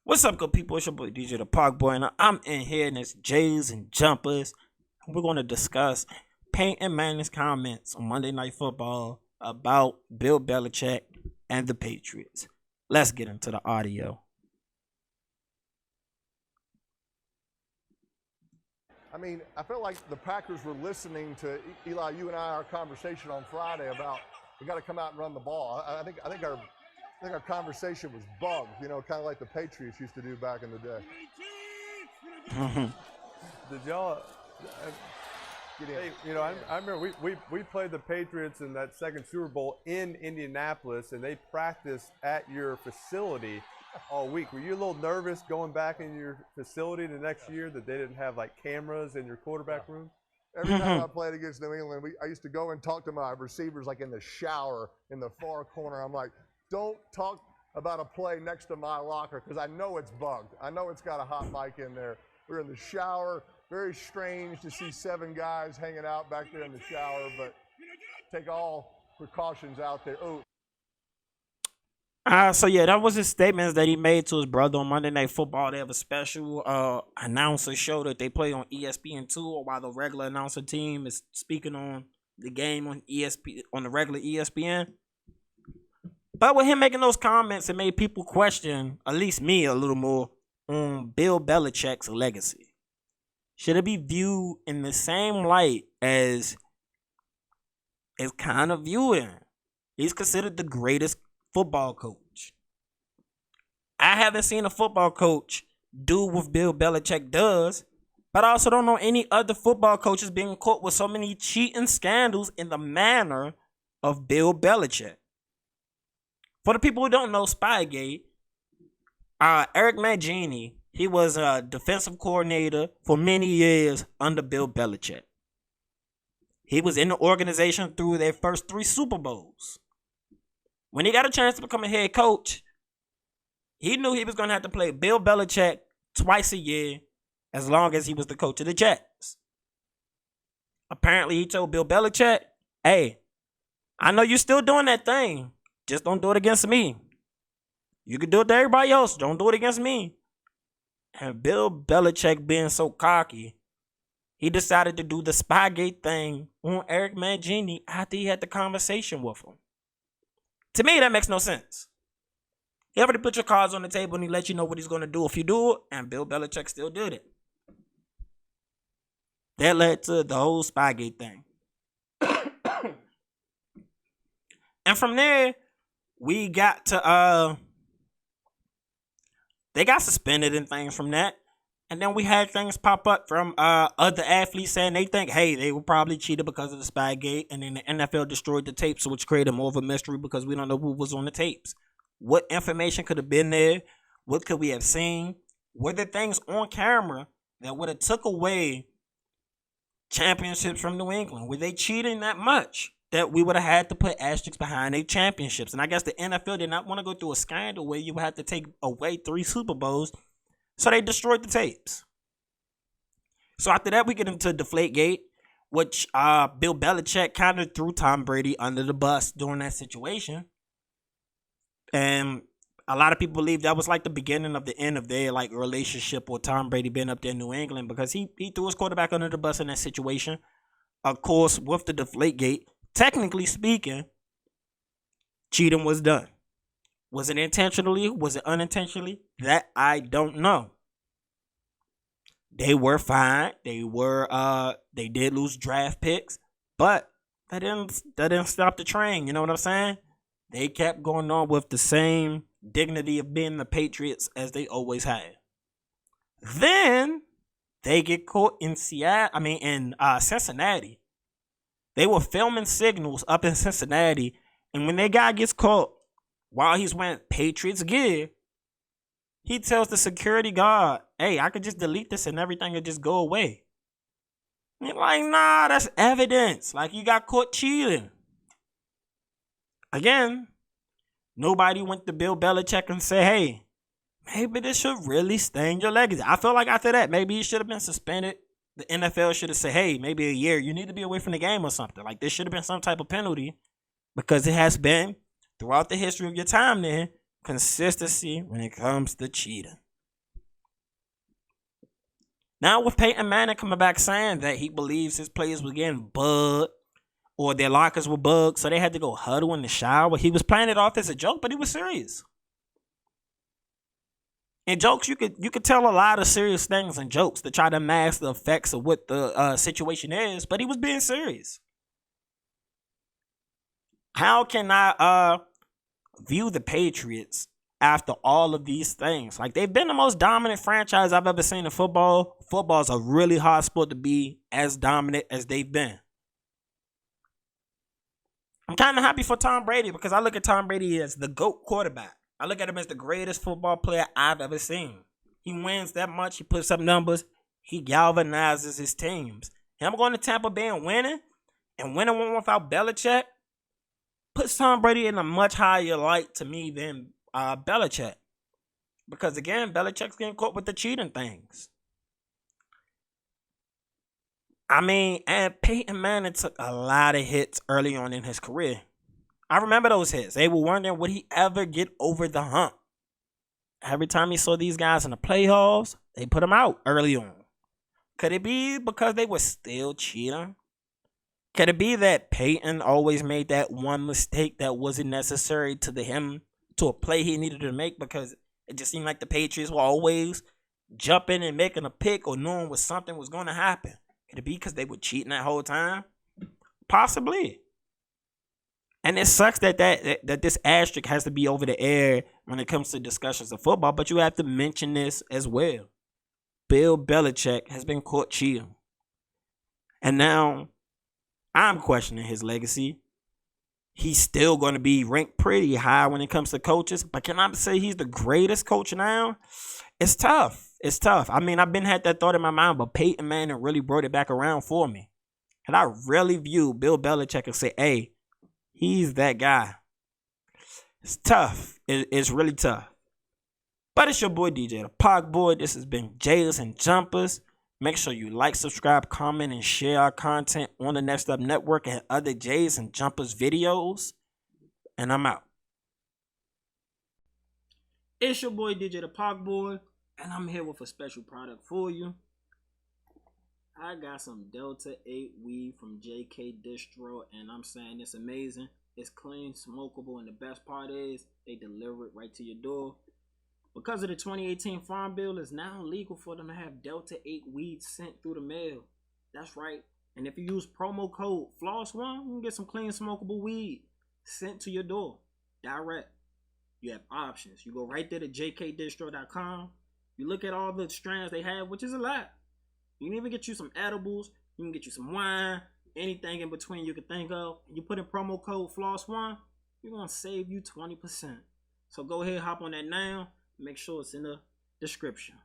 What's up, good people? It's your boy DJ the Park Boy, and I'm in here, and it's Jays and Jumpers. We're going to discuss Peyton Manning's comments on Monday Night Football about Bill Belichick and the Patriots. Let's get into the audio. I mean, I felt like the Packers were listening to Eli, you and our conversation on Friday about we got to come out and run the ball. I think our conversation was bugged, kind of like the Patriots used to do back in the day. Did y'all? Hey, I remember we played the Patriots in that second Super Bowl in Indianapolis, and they practiced at your facility all week. Were you a little nervous going back in your facility the next year that they didn't have like cameras in your quarterback room? Every time I played against New England, I used to go and talk to my receivers like in the shower in the far corner. I'm like, don't talk about a play next to my locker because I know it's bugged. I know it's got a hot mic in there. We're in the shower. Very strange to see 7 guys hanging out back there in the shower, but take all precautions out there. So that was his statements that he made to his brother on Monday Night Football. They have a special announcer show that they play on ESPN2, while the regular announcer team is speaking on the game on on the regular ESPN. But with him making those comments, it made people question, at least me, a little more on Bill Belichick's legacy. Should it be viewed in the same light as it's kind of viewing? He's considered the greatest football coach. I haven't seen a football coach do what Bill Belichick does, but I also don't know any other football coaches being caught with so many cheating scandals in the manner of Bill Belichick. For the people who don't know Spygate, Eric Mangini, he was a defensive coordinator for many years under Bill Belichick. He was in the organization through their first 3 Super Bowls. When he got a chance to become a head coach, he knew he was going to have to play Bill Belichick twice a year as long as he was the coach of the Jets. Apparently, he told Bill Belichick, hey, I know you're still doing that thing. Just don't do it against me. You can do it to everybody else. Don't do it against me. And Bill Belichick being so cocky, he decided to do the Spygate thing on Eric Mangini after he had the conversation with him. To me, that makes no sense. He already put your cards on the table and he let you know what he's going to do if you do it, and Bill Belichick still did it. That led to the whole Spygate thing. And from there, we got to, they got suspended and things from that. And then we had things pop up from other athletes saying they think, hey, they were probably cheated because of the Spygate. And then the NFL destroyed the tapes, which created more of a mystery because we don't know who was on the tapes. What information could have been there? What could we have seen? Were there things on camera that would have took away championships from New England? Were they cheating that much that we would have had to put asterisks behind their championships? And I guess the NFL did not want to go through a scandal where you would have to take away 3 Super Bowls. So they destroyed the tapes. So after that, we get into Deflategate, which Bill Belichick kind of threw Tom Brady under the bus during that situation. And a lot of people believe that was like the beginning of the end of their like relationship with Tom Brady being up there in New England, because he threw his quarterback under the bus in that situation. Of course, with the Deflategate, technically speaking, cheating was done. Was it intentionally? Was it unintentionally? That I don't know. They were fine. They did lose draft picks, but that didn't stop the train. You know what I'm saying? They kept going on with the same dignity of being the Patriots as they always had. Then they get caught in Cincinnati. They were filming signals up in Cincinnati, and when that guy gets caught while he's wearing Patriots gear, he tells the security guard, hey, I could just delete this and everything would just go away. And you're like, nah, that's evidence. Like, you got caught cheating. Again, nobody went to Bill Belichick and said, hey, maybe this should really stain your legacy. I feel like after that, maybe he should have been suspended. The NFL should have said, hey, maybe a year, you need to be away from the game or something. Like, there should have been some type of penalty, because it has been, throughout the history of your time there, consistency when it comes to cheating. Now with Peyton Manning coming back saying that he believes his players were getting bugged or their lockers were bugged, so they had to go huddle in the shower. He was playing it off as a joke, but he was serious. In jokes, you could tell a lot of serious things in jokes to try to mask the effects of what the situation is, but he was being serious. How can I view the Patriots after all of these things? Like, they've been the most dominant franchise I've ever seen in football. Football's a really hard sport to be as dominant as they've been. I'm kind of happy for Tom Brady because I look at Tom Brady as the GOAT quarterback. I look at him as the greatest football player I've ever seen. He wins that much. He puts up numbers. He galvanizes his teams. Him going to Tampa Bay and winning one without Belichick puts Tom Brady in a much higher light to me than Belichick. Because, again, Belichick's getting caught with the cheating things. I mean, and Peyton Manning took a lot of hits early on in his career. I remember those hits. They were wondering, would he ever get over the hump? Every time he saw these guys in the playoffs, they put him out early on. Could it be because they were still cheating? Could it be that Peyton always made that one mistake that wasn't necessary to a play he needed to make, because it just seemed like the Patriots were always jumping and making a pick or knowing what something was going to happen? Could it be because they were cheating that whole time? Possibly. And it sucks that this asterisk has to be over the air when it comes to discussions of football, but you have to mention this as well. Bill Belichick has been caught cheating. And now I'm questioning his legacy. He's still going to be ranked pretty high when it comes to coaches, but can I say he's the greatest coach now? It's tough. It's tough. I mean, I've been had that thought in my mind, but Peyton Manning really brought it back around for me. And I really view Bill Belichick and say, hey, he's that guy. It's tough. It's really tough. But it's your boy DJ, the Pac Boy. This has been Jays and Jumpers. Make sure you like, subscribe, comment, and share our content on the Next Up Network and other Jays and Jumpers videos. And I'm out. It's your boy DJ, the Pac Boy, and I'm here with a special product for you. I got some Delta 8 weed from JK Distro, and I'm saying it's amazing. It's clean, smokable, and the best part is they deliver it right to your door. Because of the 2018 Farm Bill, it's now legal for them to have Delta 8 weed sent through the mail. That's right. And if you use promo code FLOSS1, you can get some clean, smokable weed sent to your door direct. You have options. You go right there to jkdistro.com. You look at all the strands they have, which is a lot. You can even get you some edibles. You can get you some wine. Anything in between you can think of. You put in promo code FLOSS1, you're going to save you 20%. So go ahead, hop on that now. Make sure it's in the description.